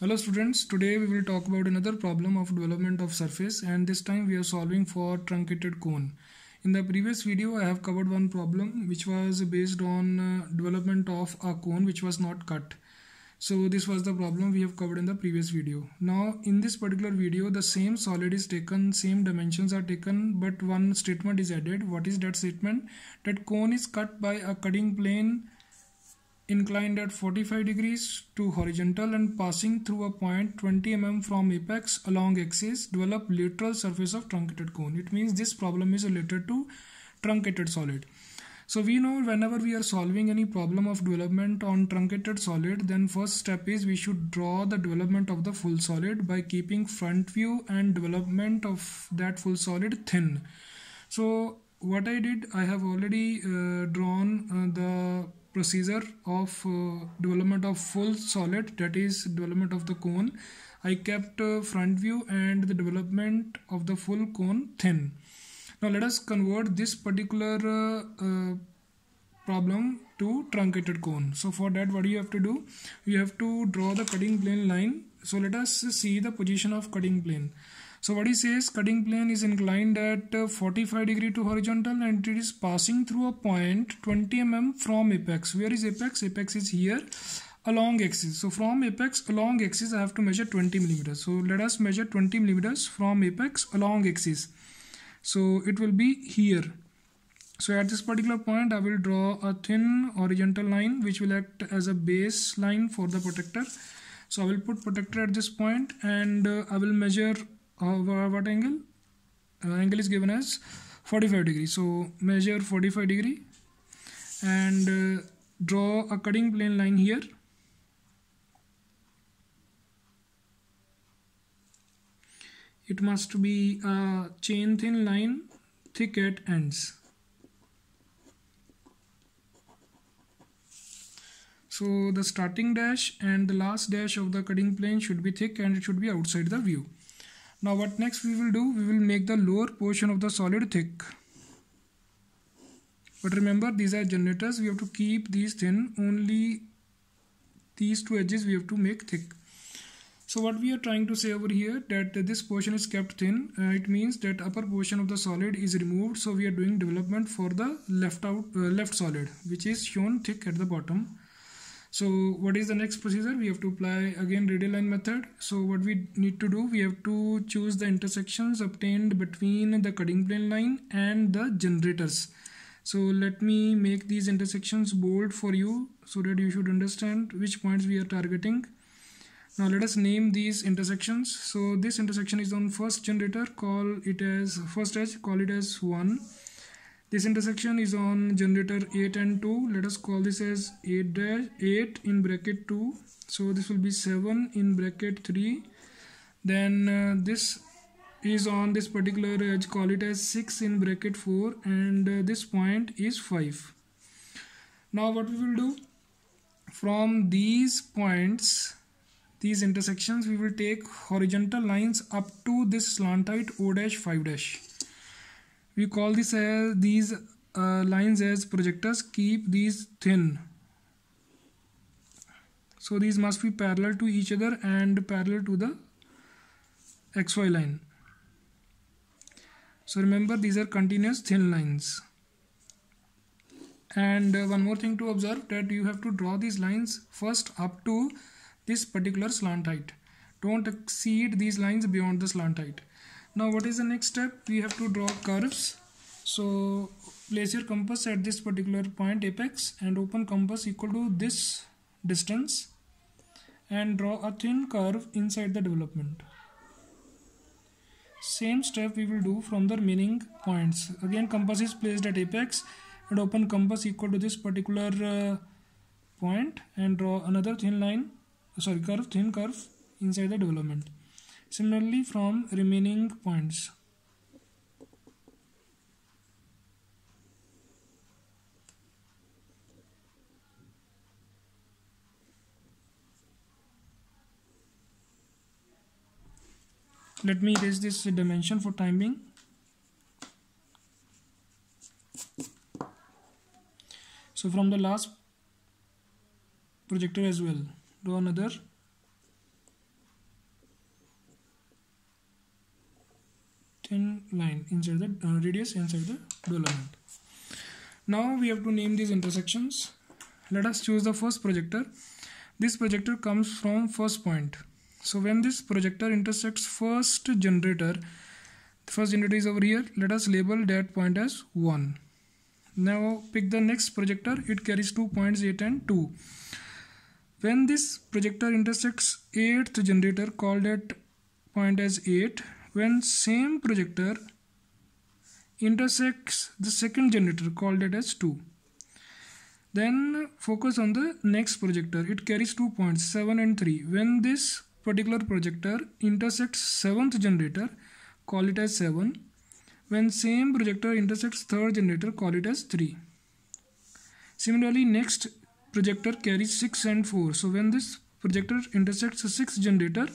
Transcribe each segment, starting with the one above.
Hello students, today we will talk about another problem of development of surface, and this time we are solving for truncated cone. In the previous video I have covered one problem which was based on development of a cone which was not cut. So this was the problem we have covered in the previous video. Now in this particular video the same solid is taken, same dimensions are taken, but one statement is added. What is that statement? That cone is cut by a cutting plane inclined at 45 degrees to horizontal and passing through a point 20 mm from apex along axis develop lateral surface of truncated cone. It means this problem is related to truncated solid. So we know whenever we are solving any problem of development on truncated solid, then first step is we should draw the development of the full solid by keeping front view and development of that full solid thin. So what I did, I have already drawn the procedure of development of full solid, that is development of the cone. I kept front view and the development of the full cone thin. Now let us convert this particular problem to truncated cone. So for that, what do you have to do? You have to draw the cutting plane line. So let us see the position of cutting plane. So what he says, cutting plane is inclined at 45 degree to horizontal and it is passing through a point 20 mm from apex. Where is apex? Apex is here along axis. So from apex along axis I have to measure 20 millimeters. So let us measure 20 millimeters from apex along axis. So it will be here. So at this particular point I will draw a thin horizontal line which will act as a base line for the protector. So I will put protector at this point and I will measure what angle? Angle is given as 45 degree. So measure 45 degree and draw a cutting plane line here. It must be a chain thin line, thick at ends. So the starting dash and the last dash of the cutting plane should be thick and it should be outside the view. Now what next we will do? We will make the lower portion of the solid thick. But remember, these are generators. We have to keep these thin. Only these two edges we have to make thick. So what we are trying to say over here, that this portion is kept thin. It means that upper portion of the solid is removed. So we are doing development for the left solid, which is shown thick at the bottom. So what is the next procedure? We have to apply again radial line method. So what we need to do, we have to choose the intersections obtained between the cutting plane line and the generators. So let me make these intersections bold for you so that you should understand which points we are targeting. Now let us name these intersections. So this intersection is on first generator, call it as first edge, call it as 1. This intersection is on generator 8 and 2. Let us call this as 8 in bracket 2. So this will be 7 in bracket 3. Then this is on this particular edge, call it as 6 in bracket 4, and this point is 5. Now what we will do, from these points, these intersections, we will take horizontal lines up to this slant height O'5'. We call this as these lines as projectors. Keep these thin. So these must be parallel to each other and parallel to the XY line. So remember, these are continuous thin lines. And one more thing to observe, that you have to draw these lines first up to this particular slant height. Don't exceed these lines beyond the slant height. Now what is the next step? We have to draw curves. So place your compass at this particular point apex and open compass equal to this distance and draw a thin curve inside the development. Same step we will do from the remaining points. Again, compass is placed at apex and open compass equal to this particular point and draw another thin curve inside the development. Similarly from remaining points. Let me erase this dimension for time being. So from the last projector as well, draw another thin line inside the radius inside the development. Now we have to name these intersections. Let us choose the first projector. This projector comes from first point. So when this projector intersects first generator, the first generator is over here. Let us label that point as 1. Now pick the next projector. It carries 2 points, 8 and 2. When this projector intersects 8th generator, call that point as 8. When same projector intersects the second generator, call that as 2. Then focus on the next projector. It carries 2 points, 7 and 3. When this particular projector intersects 7th generator, call it as 7. When same projector intersects 3rd generator, call it as 3. Similarly, next projector carries 6 and 4. So when this projector intersects the 6th generator,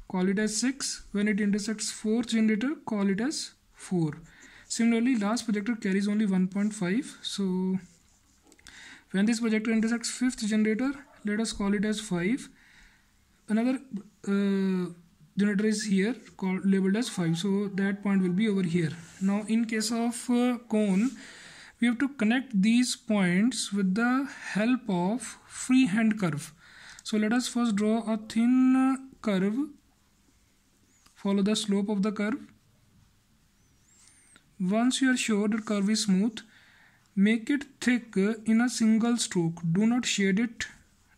call it as 6. When it intersects 4th generator, call it as 4. Similarly, last projector carries only 1.5. So when this projector intersects 5th generator, let us call it as 5. Another generator is here labeled as 5. So that point will be over here. Now in case of cone, we have to connect these points with the help of freehand curve. So let us first draw a thin curve. Follow the slope of the curve. Once you are sure the curve is smooth, make it thick in a single stroke. Do not shade it.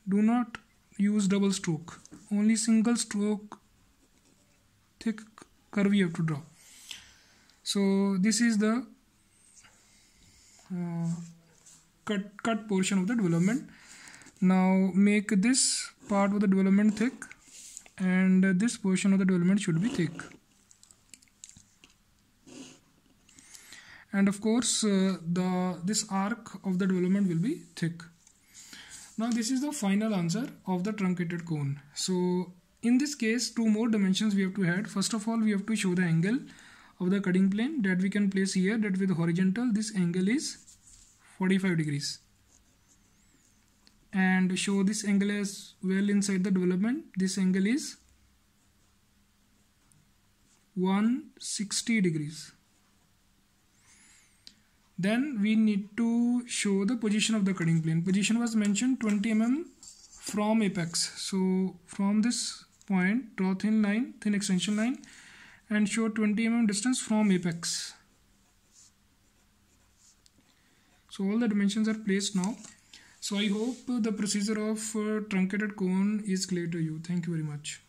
Do not use double stroke. Only single stroke thick curve you have to draw. So this is the cut portion of the development. Now make this part of the development thick, and this portion of the development should be thick. And of course this arc of the development will be thick. Now this is the final answer of the truncated cone. So in this case, 2 more dimensions we have to add. First of all, we have to show the angle of the cutting plane that we can place here, that with horizontal this angle is 45 degrees. And show this angle as well inside the development. This angle is 160 degrees. Then we need to show the position of the cutting plane. Position was mentioned 20 mm from apex. So from this point, draw thin line, thin extension line, and show 20 mm distance from apex. So all the dimensions are placed now. So I hope the procedure of truncated cone is clear to you. Thank you very much.